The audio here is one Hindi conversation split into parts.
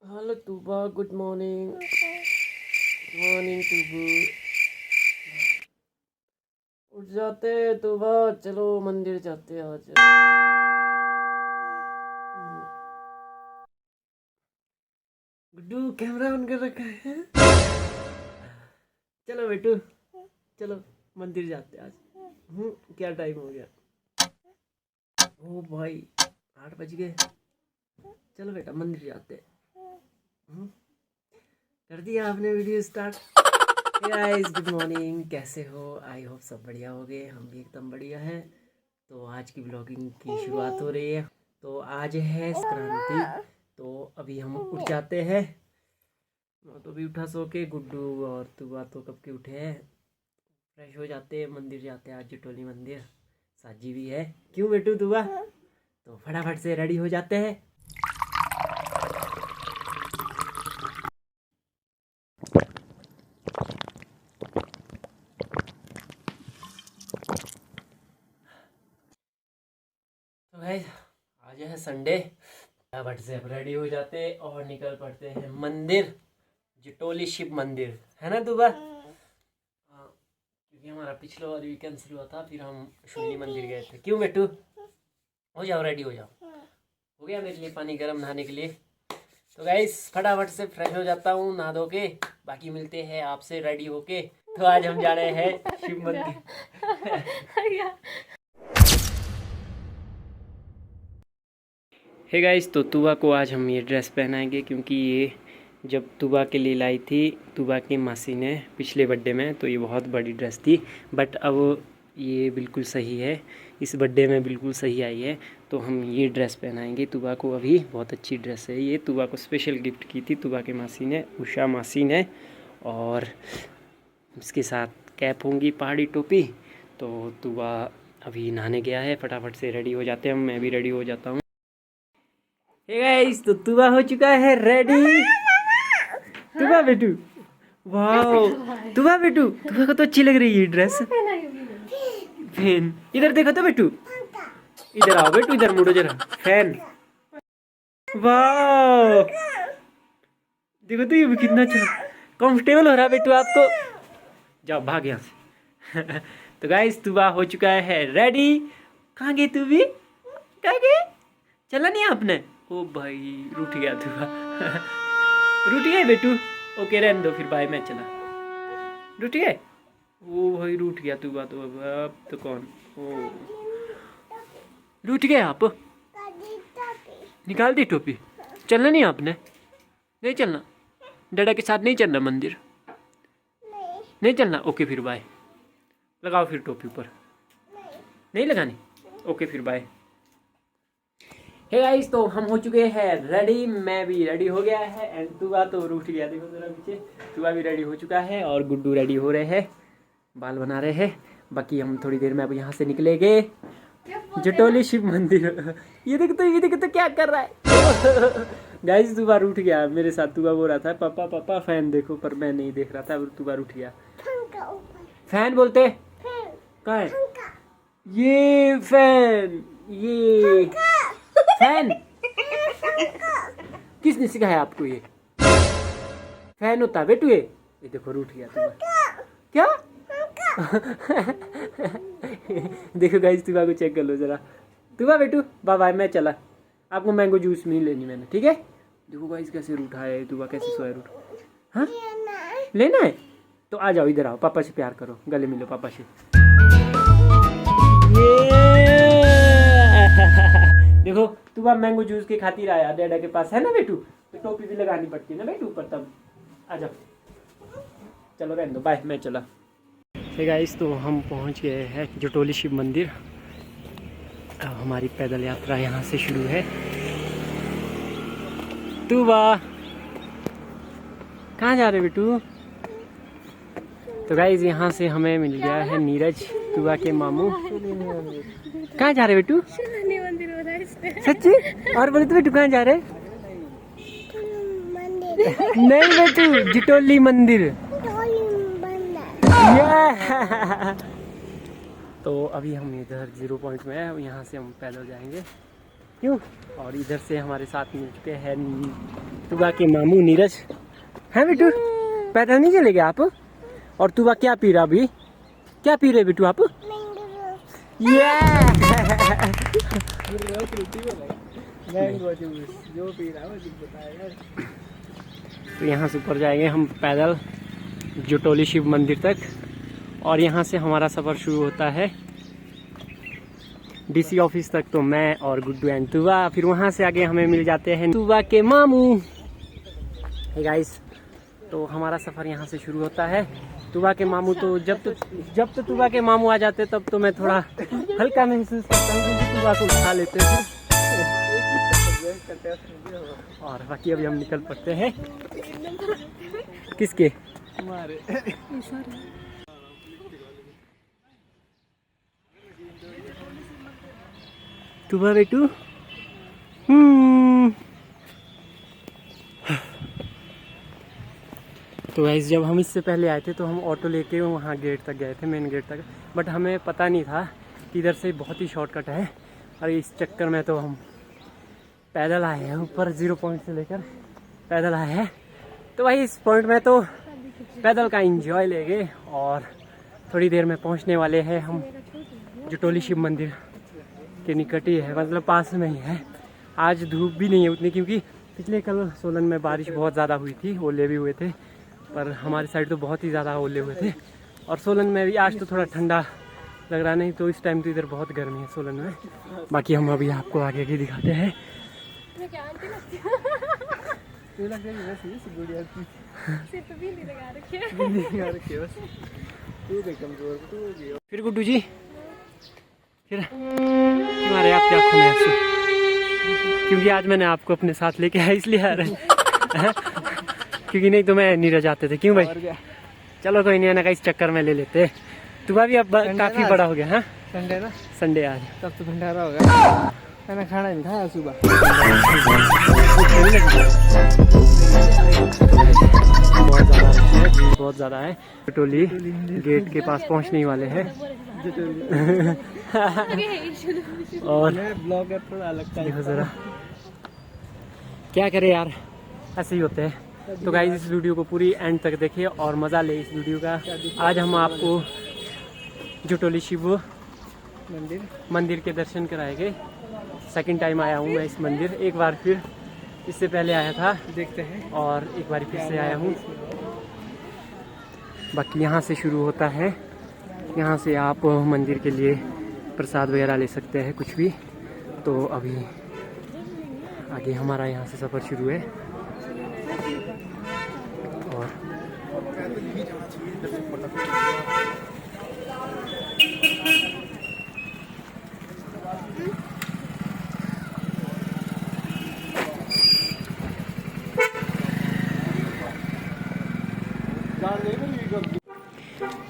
Hello Tuba, good morning. Good morning Tubu. उठ जाते तूबा, चलो मंदिर जाते आज। गुड्डू कैमरा ऑन कर रखा है। चलो बेटू, चलो मंदिर जाते आज। क्या टाइम हो गया? ओ भाई 8 बज गए। चलो बेटा मंदिर जाते। कर दिया आपने video start? Guys good morning, कैसे हो? आई होप सब बढ़िया हो गए, हम भी एकदम बढ़िया हैं। तो आज की ब्लॉगिंग की शुरुआत हो रही है। तो आज है संक्रांति, तो अभी हम उठ जाते हैं। तो भी उठा सो के, गुड्डू और तुबा तो कब के उठे हैं। फ्रेश हो जाते हैं, मंदिर जाते हैं आज जटोली मंदिर। साजी भी है, क्यों बेटू तुबा? तो फटाफट से रेडी हो जाते हैं। तो भाई आज है संडे, फटाफट से अब रेडी हो जाते और निकल पड़ते हैं मंदिर, जटोली शिव मंदिर, है ना दुबा? हाँ, क्योंकि हमारा पिछला बार भी कैंसिल हुआ था, फिर हम शून्य मंदिर गए थे। क्यों बेटू? हो जाओ रेडी हो जाओ। हो गया मेरे लिए पानी गर्म नहाने के लिए। तो गाइस फटाफट से फ्रेश हो जाता हूँ नहा धो के, बाकी मिलते हैं आपसे रेडी होके। तो आज हम जा रहे हैं शिव मंदिर। हे गाइस, तो तुबा को आज हम ये ड्रेस पहनाएंगे, क्योंकि ये जब तुबा के लिए लाई थी तुबा की मासी ने पिछले बर्थडे में, तो ये बहुत बड़ी ड्रेस थी। बट अब ये बिल्कुल सही है, इस बर्थडे में बिल्कुल सही आई है। तो हम ये ड्रेस पहनाएंगे तुबा को। अभी बहुत अच्छी ड्रेस है ये, तुबा को स्पेशल गिफ्ट की थी तुबा के मासी ने, उषा मासी ने। और इसके साथ कैप होंगी, पहाड़ी टोपी। तो तुबा अभी नहाने गया है, फटाफट से रेडी हो जाते हैं, मैं भी रेडी हो जाता हूँ। हे गाइस, तो तुबा हो चुका है रेडी। तुबा बेटू, वाह तुबा बेटू, तुबा को तो अच्छी लग रही है ड्रेस। फैन इधर देखो तो बेटू, इधर आओ बेटू, इधर मुड़ो जरा। फैन, वाह देखो तो ये भी कितना अच्छा कंफर्टेबल हो रहा है बेटू आपको। जाओ भाग यहाँ से। तो गाइस तुबा हो चुका है रेडी। कहाँ गई तू भी? कहाँ गई? चला नहीं आपने? ओ भाई रूठ गया तुबा। रूठ गए बेटू? ओके रहने दो फिर, बाय, मैं चला। रूठ गए? ओ भाई रूठ गया तुबा तो। अब तो कौन? ओ रूठ गए आप? निकाल दी टोपी? चलना नहीं आपने? नहीं चलना? डैडा के साथ नहीं चलना मंदिर? नहीं चलना? ओके फिर बाय। लगाओ फिर टोपी ऊपर। नहीं लगानी? ओके फिर बाय। हे गाइस, तो हम हो चुके हैं रेडी, मैं भी रेडी हो गया है। एंड तुबा तो रूठ गया, देखो जरा पीछे। तुबा भी रेडी हो चुका है और गुड्डू रेडी हो रहे हैं, बाल बना रहे हैं। बाकी हम थोड़ी देर में अब यहाँ से निकलेंगे जटोली शिव मंदिर। ये देखो तो क्या कर रहा है। गाइस तुबा रूठ गया मेरे साथ। तुबा बोल रहा था पापा पापा फैन देखो, पर मैं नहीं देख रहा था। तुबा रूठ गया। फैन बोलते कहाँ है? ये फैन, ये फैन किसने सिखाया आपको? ये फैन होता है बेटू। ये देखो रूठ गया तुबा। क्या? देखो गाइस, तुबा को चेक कर लो जरा। तुबा बेटू बाय बाय, मैं चला। आपको मैंगो जूस नहीं लेनी मैंने, ठीक है? देखो गाइस कैसे रूठा है तुबा, कैसे सोया रूठ। हाँ लेना है तो आ जाओ, इधर आओ, पापा से प्यार करो, गले मिलो पापा से। देखो तुबा मैंगो जूस की खातिर आया डैडा के पास, है ना बेटू? तो टोपी भी लगानी पड़ती है ना बेटू ऊपर, तब आ जाओ। चलो रहने दो, बाय, मैं चला। हे गाइस, तो हम पहुंच गए हैं जटोली शिव मंदिर। अब हमारी पैदल यात्रा यहाँ से शुरू है। तुबा कहाँ जा रहे बेटू? तो गाइस यहाँ से हमें मिल गया है नीरज, तुबा के मामू। कहाँ जा रहे बेटू? सच्ची? और बोले तो बेटू कहाँ जा रहे? नहीं बेटू, जटोली मंदिर। तो अभी हम इधर 0 पॉइंट में है, यहाँ से हम पैदल जाएंगे। क्यों? और इधर से हमारे साथ मिल चुके हैं तुबा के मामू नीरज हैं बिट्टू, पैदल नहीं चले गए आप? और तुबा क्या पी रहा अभी? क्या पी रहे बिट्टू आप? ये जो पी रहा है। तो यहाँ से ऊपर जाएंगे हम पैदल जटोली शिव मंदिर तक, और यहाँ से हमारा सफ़र शुरू होता है डीसी ऑफिस तक। तो मैं और गुड्डू एंड तुबा, फिर वहाँ से आगे हमें मिल जाते हैं तुबा के मामू। हे गाइस, तो हमारा सफ़र यहाँ से शुरू होता है। तुबा के मामू तो जब तो तुबा के मामू आ जाते तब तो मैं थोड़ा हल्का महसूस करता हूँ, क्योंकि तुबा को उठा लेते हैं। और बाकी अभी हम निकल पड़ते हैं। किसके? हमारे। तुबा बेटू, तो गाइस जब हम इससे पहले आए थे तो हम ऑटो लेके वहाँ गेट तक गए थे, मेन गेट तक, बट हमें पता नहीं था कि इधर से बहुत ही शॉर्टकट है। और इस चक्कर में तो हम पैदल आए हैं, ऊपर 0 पॉइंट से लेकर पैदल आए हैं। तो भाई इस पॉइंट में तो पैदल का एंजॉय लेंगे, और थोड़ी देर में पहुँचने वाले हैं हम जटोली शिव मंदिर के निकट ही है, मतलब पास में ही है। आज धूप भी नहीं है उतनी, क्योंकि पिछले कल सोलन में बारिश बहुत ज़्यादा हुई थी, ओले भी हुए थे, पर हमारी साइड तो बहुत ही ज़्यादा ओले हुए थे। और सोलन में भी आज तो थोड़ा ठंडा लग रहा, नहीं तो इस टाइम तो इधर बहुत गर्मी है सोलन में। बाकी हम अभी आपको आगे की दिखाते हैं। फिर गुड्डू जी, फिर तुम्हारे आपकी आंखों में आंसू, क्योंकि आज मैंने आपको अपने साथ लेके आया, इसलिए आ रहे हैं। क्योंकि नहीं तो मैं नीरज आते थे। क्यों भाई? चलो कोई नहीं, ना इस चक्कर में ले लेते। तुम्हारा भी अब काफी बड़ा हो गया। हाँ, संडे ना, संडे आज, तब तो भंडारा होगा। मैंने खाना नहीं खाया सुबह। बहुत ज़्यादा है। जटोली गेट के पास पहुंचने वाले हैं। और ब्लॉगर थोड़ा लगता है जरा, क्या करे यार, ऐसे ही होते हैं। तो गाइस इस वीडियो को पूरी एंड तक देखिए और मज़ा ले इस वीडियो का। आज हम आपको जटोली शिव मंदिर के दर्शन कराएंगे। सेकंड टाइम आया हूँ मैं इस मंदिर, एक बार फिर इससे पहले आया था, देखते हैं, और एक बार फिर से आया हूँ। बाकी यहाँ से शुरू होता है, यहाँ से आप मंदिर के लिए प्रसाद वगैरह ले सकते हैं, कुछ भी। तो अभी आगे हमारा यहाँ से सफ़र शुरू है। और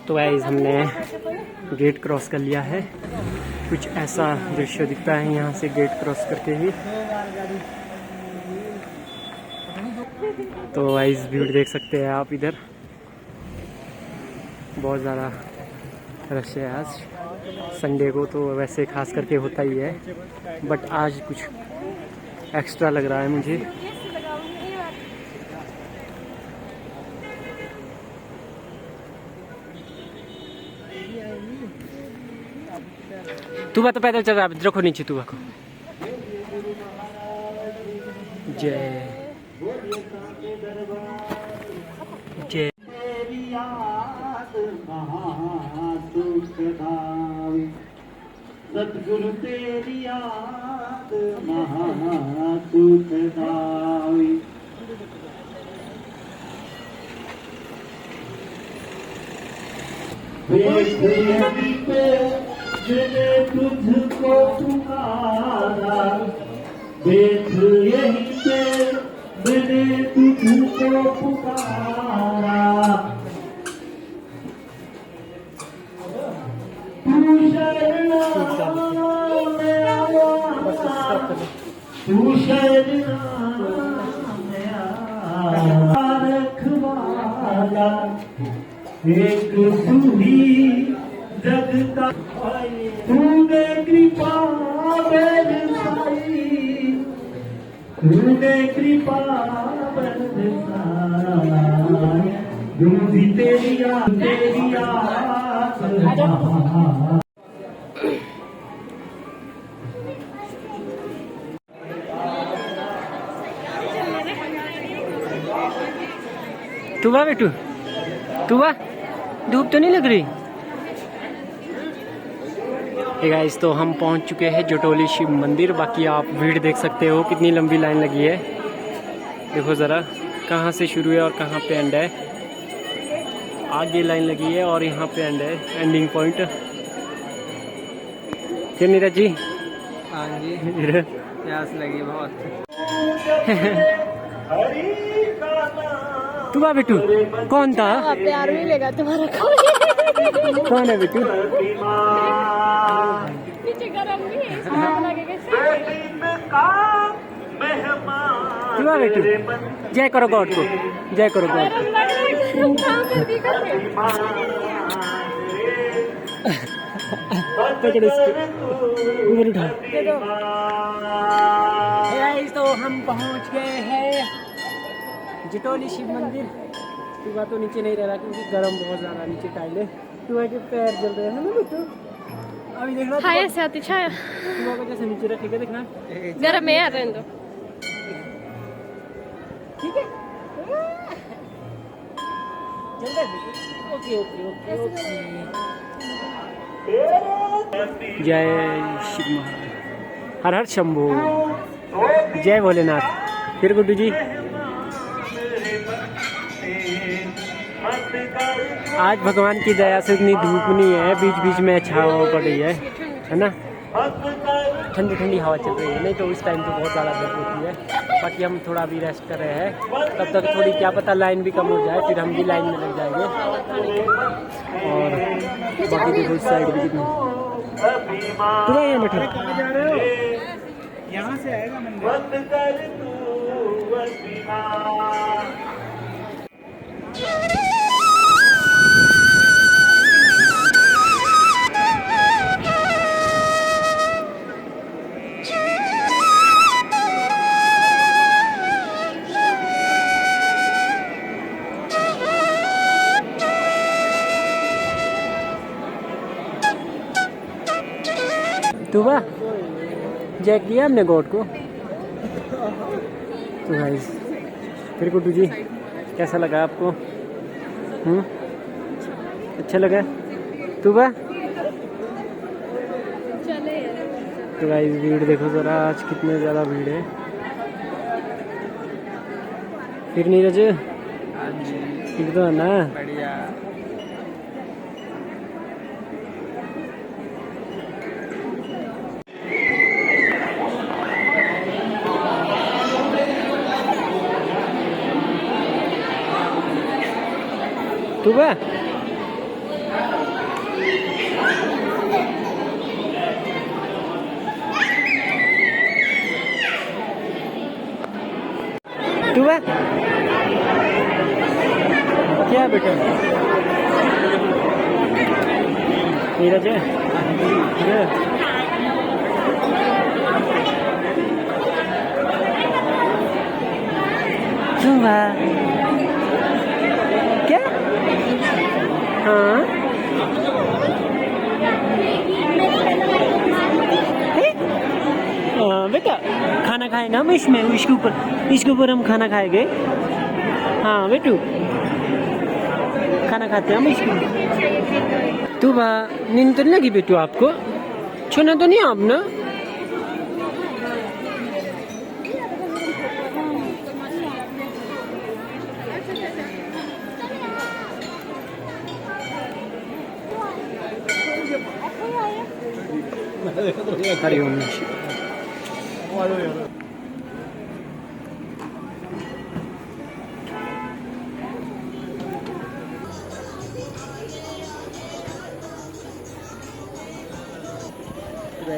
तो गाइस हमने गेट क्रॉस कर लिया है। कुछ ऐसा दृश्य दिखता है यहाँ से गेट क्रॉस करके ही। तो गाइस भीड़ देख सकते हैं आप, इधर बहुत ज़्यादा रश है। आज संडे को तो वैसे खास करके होता ही है, बट आज कुछ एक्स्ट्रा लग रहा है मुझे। तुबा तो पैदल चल रहा है, रखो नीचे तुबा को। जय जय। सतगुरु तेरी याद महासुखदाई। मैंने तुझको पुकारा, देख यहीं पे मैंने तुझको पुकारा। तू शरणा में आया, तू शरणा में आया। रखवाला एक तू ही जगता, तूने कृपा बरसाई, तूने कृपा दूधी तेरी याद तू वाह बेटू, तू वाह, धूप तो नहीं लग रही। हे गाइस, तो हम पहुंच चुके हैं जटोली शिव मंदिर। बाकी आप भीड़ देख सकते हो, कितनी लंबी लाइन लगी है। देखो ज़रा कहाँ से शुरू है और कहाँ पे एंड है। आगे लाइन लगी है और यहाँ पे एंड है, एंडिंग पॉइंट। क्या नीरज जी? हाँ जी, प्यास लगी बहुत। तू वाह बेटू, कौन था? प्यार मिलेगा तुम्हारा कौन है बेटू? नीचे गरम नहीं है, इसमें लगेगा। तू वाह बेटू, जय करो गॉड को, जय करो गॉड को। गरम लग रहा है, गरम काम कर दी करके। पकड़ इसको, ऊपर उठा। दे दो। गाइस, तो हम पहुंच गए हैं जटोली शिव मंदिर। सुबह तो नीचे नहीं रह रहा क्योंकि गर्म बहुत ज़्यादा, नीचे टाइल है। सुबह के पैर जल रहे हैं ना बेटू। अभी देखना छाया से आती छाया। सुबह को जैसे नीचे रखेगा, देखना गरम है यार, रहने दो। ठीक है। जल रहा है बेटू? Okay okay okay okay. जय शिव महाराज, हर हर शंभू, जय भोलेनाथ। फिर गुड्डू जी, आज भगवान की दया से इतनी धूप नहीं है, बीच बीच में छाँव पड़ रही है ना। ठंडी ठंडी हवा चल रही है, नहीं तो इस टाइम तो बहुत ज़्यादा धूप होती है। बाकी हम थोड़ा अभी रेस्ट कर रहे हैं, तब तक थोड़ी क्या पता लाइन भी कम हो जाए, फिर हम भी लाइन में लग जाएंगे। और बाकी देखो इस साइड भी कितनी। तो यहाँ बैठो, यहाँ से आएगा मंदिर। तू वाह, जय किया हमने गॉड को। तो गाइस, फिर गुड्डू जी कैसा लगा आपको? अच्छा लगा? तू वाह। चले तो गाइस, भीड़ देखो ज़रा, आज कितने ज़्यादा भीड़ है। फिर नीरज, हाँ जी, ठीक तो है ना? बढ़िया। तू वाह। तू वाह। क्या बेटा? नीरज है? तू वाह। क्या? हाँ, बेटा खाना खाएगा हम इसमें, इसके ऊपर हम खाना खाएंगे। हाँ बेटू, खाना खाते हैं हम इसके ऊपर। तू वाह, नींद तो नहीं लगी बेटू आपको? छूना तो नहीं आप ना? हरिओम।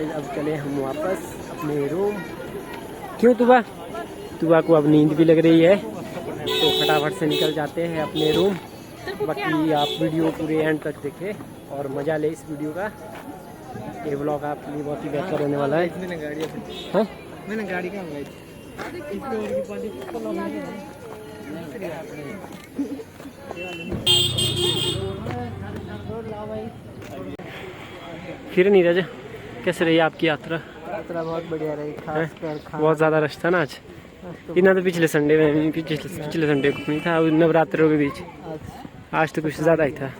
अब चले हम वापस अपने रूम। क्यों तुबा को अब नींद भी लग रही है, तो फटाफट से निकल जाते हैं अपने रूम। बाकी आप वीडियो पूरे एंड तक देखें और मज़ा ले इस वीडियो का। ये व्लॉग आपके लिए बहुत ही बेहतर होने वाला है। मैंने गाड़ी हाँ? मैंने गाड़ी का मंगाई थी। फिर नीरज कैसे रही आपकी यात्रा? यात्रा बहुत बढ़िया रही, खासकर बहुत ज़्यादा रश था ना आज। इतना तो पिछले संडे में पिछले संडे को नहीं था, नवरात्रों के बीच। आज तो कुछ ज़्यादा ही था।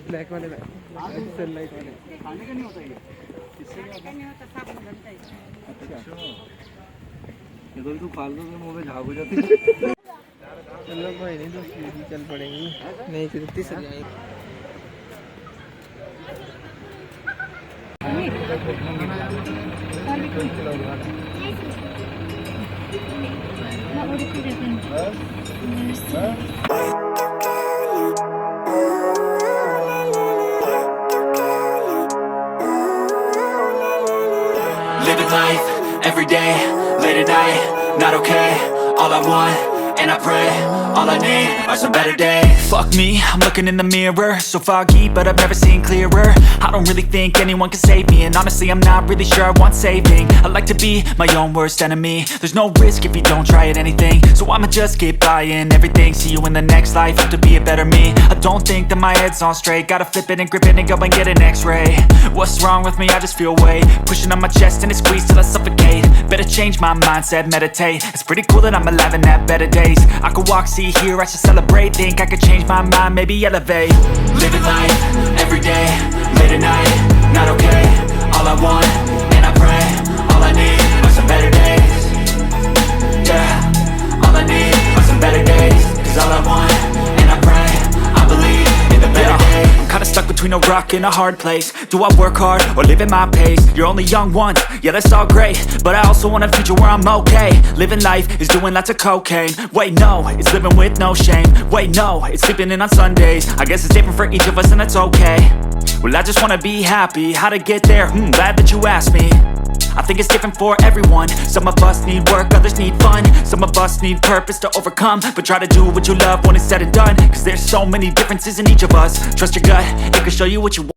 ब्लैक वाले चलो कोई नहीं, तो सीधी चल पड़ेंगी, नहीं तो इतनी सर जाएगी। Living life, every day, late at night, not okay. All I want, and I pray, all I need are some better days. Fuck me, I'm looking in the mirror, so foggy, but I've never seen clearer. I don't really think anyone can save me, and honestly I'm not really sure I want saving. I like to be my own worst enemy. There's no risk if you don't try at anything, so I'ma just keep buying everything. See you in the next life, have to be a better me. I don't think that my head's on straight, gotta flip it and grip it and go and get an x-ray. What's wrong with me? I just feel weight pushing on my chest and it squeezes till I suffocate. Better change my mindset, meditate. It's pretty cool that I'm alive and have better days. I could walk, see, hear, I should celebrate. Think I could change my mind, maybe elevate. Living life, every day, late at night, not okay. All I want, and I pray, all I need are some better days. Yeah, all I need are some better days. Cause all I want, and I pray, I believe in the better days. I'm kinda stuck between a rock and a hard place. Do I work hard or live at my pace? You're only young once, yeah that's all great, but I also want a future where I'm okay. Living life is doing lots of cocaine. Wait no, it's living with no shame. Wait no, it's sleeping in on Sundays. I guess it's different for each of us and that's okay. Well I just wanna be happy, how to get there? Glad that you asked me. I think it's different for everyone. Some of us need work, others need fun. Some of us need purpose to overcome. But try to do what you love when it's said and done. Cause there's so many differences in each of us. Trust your gut, it can show you what you want.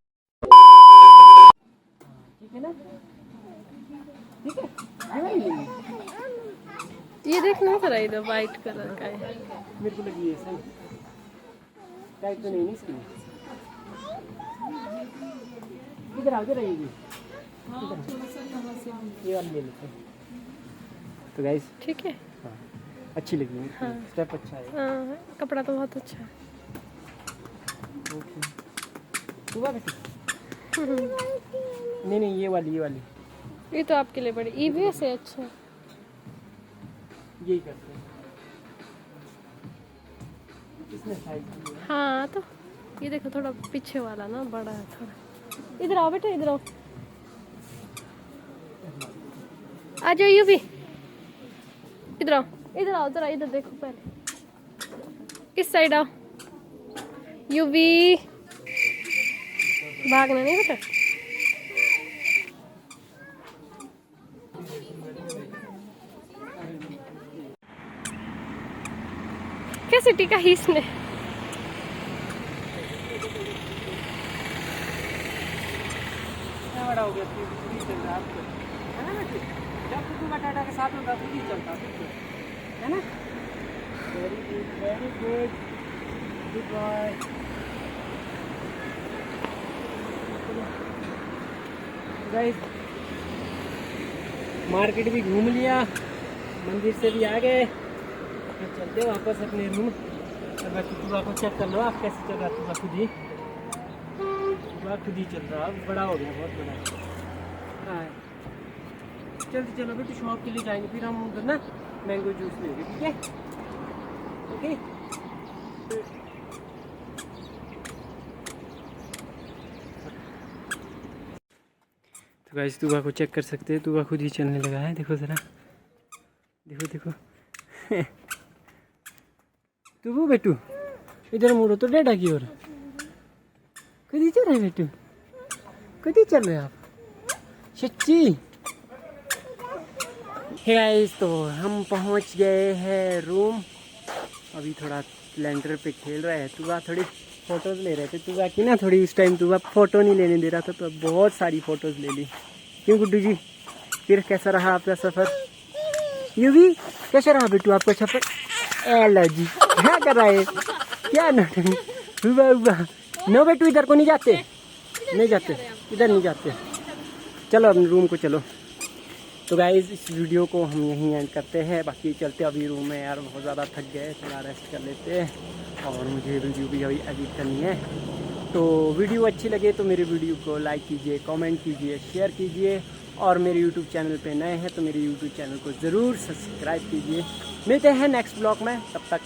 ये देखना जरा, इधर वाइट कलर का है। मेरे को लगी है सही टाइप तो नहीं इसकी। इधर आओ, इधर आइए। ये वाली ले लेते हैं। तो गाइस ठीक है, हाँ अच्छी लगी है। हाँ। स्टेप अच्छा है। हाँ, कपड़ा तो बहुत अच्छा है। ओके तू आ बेटी। नहीं नहीं ये वाली ये तो आपके लिए बड़ी ईवी से अच्छा है। यही करते हैं। इसमें साइज हाँ तो ये देखो, थोड़ा पीछे वाला ना बड़ा है थोड़ा। इधर आओ बेटा, इधर आओ, आ जाओ यूवी, इधर आओ, इधर आओ जरा, इधर देखो पहले, इस साइड आओ यूवी, भागना नहीं बेटा। कैसे टीका ही इसने? बड़ा हो गया चल रहा आपको है ना बेटी। जब कुकू बटाटा के साथ में बाबू भी चलता है ना। Very good good boy. Guys market भी घूम लिया, मंदिर से भी आ गए, तो चलते वापस अपने रूम। अब बाकी तुआ को चेक कर लो आप कैसे चल रहा है। तुआ खुद ही चल रहा है, बड़ा हो गया, बहुत बड़ा। हाँ चलते चलो बेटी, शॉप के लिए जाएंगे, फिर हम उधर ना मैंगो जूस लेंगे, ठीक है? ओके तो गाइस तुआ को चेक कर सकते हैं, तुआ खुद ही चलने लगा है। देखो ज़रा, देखो तू बेटू इधर मुड़ो तो डेढ़ा की ओर। खुद ही चल रहे बेटू, खुद ही चल रहे आप सच्ची। हे गाइस तो हम पहुंच गए हैं रूम। अभी थोड़ा स्प्लेंडर पे खेल रहे हैं। तुआ थोड़ी फ़ोटोज़ ले रहे थे। तुआ की ना थोड़ी उस टाइम तुआ फ़ोटो नहीं लेने दे रहा था, तो बहुत सारी फ़ोटोज़ ले ली। क्यों गुड्डू जी, फिर कैसा रहा आपका सफ़र? यूँ भी कैसा रहा बेटू आपका सफ़र? लो जी, क्या कर रहा है, क्या नौटंकी, हुआ हुआ। नो बेटू इधर को नहीं जाते, नहीं जाते, इधर नहीं जाते। चलो अपने रूम को चलो। तो गाइज इस वीडियो को हम यहीं एंड करते हैं, बाकी चलते अभी रूम में यार, बहुत ज़्यादा थक गए, थोड़ा रेस्ट कर लेते हैं और मुझे वीडियो भी अभी एडिट करनी है। तो वीडियो अच्छी लगे तो मेरे वीडियो को लाइक कीजिए, कमेंट कीजिए, शेयर कीजिए और मेरे यूट्यूब चैनल पे नए हैं तो मेरे यूट्यूब चैनल को ज़रूर सब्सक्राइब कीजिए। मिलते हैं नेक्स्ट ब्लॉग में, तब तक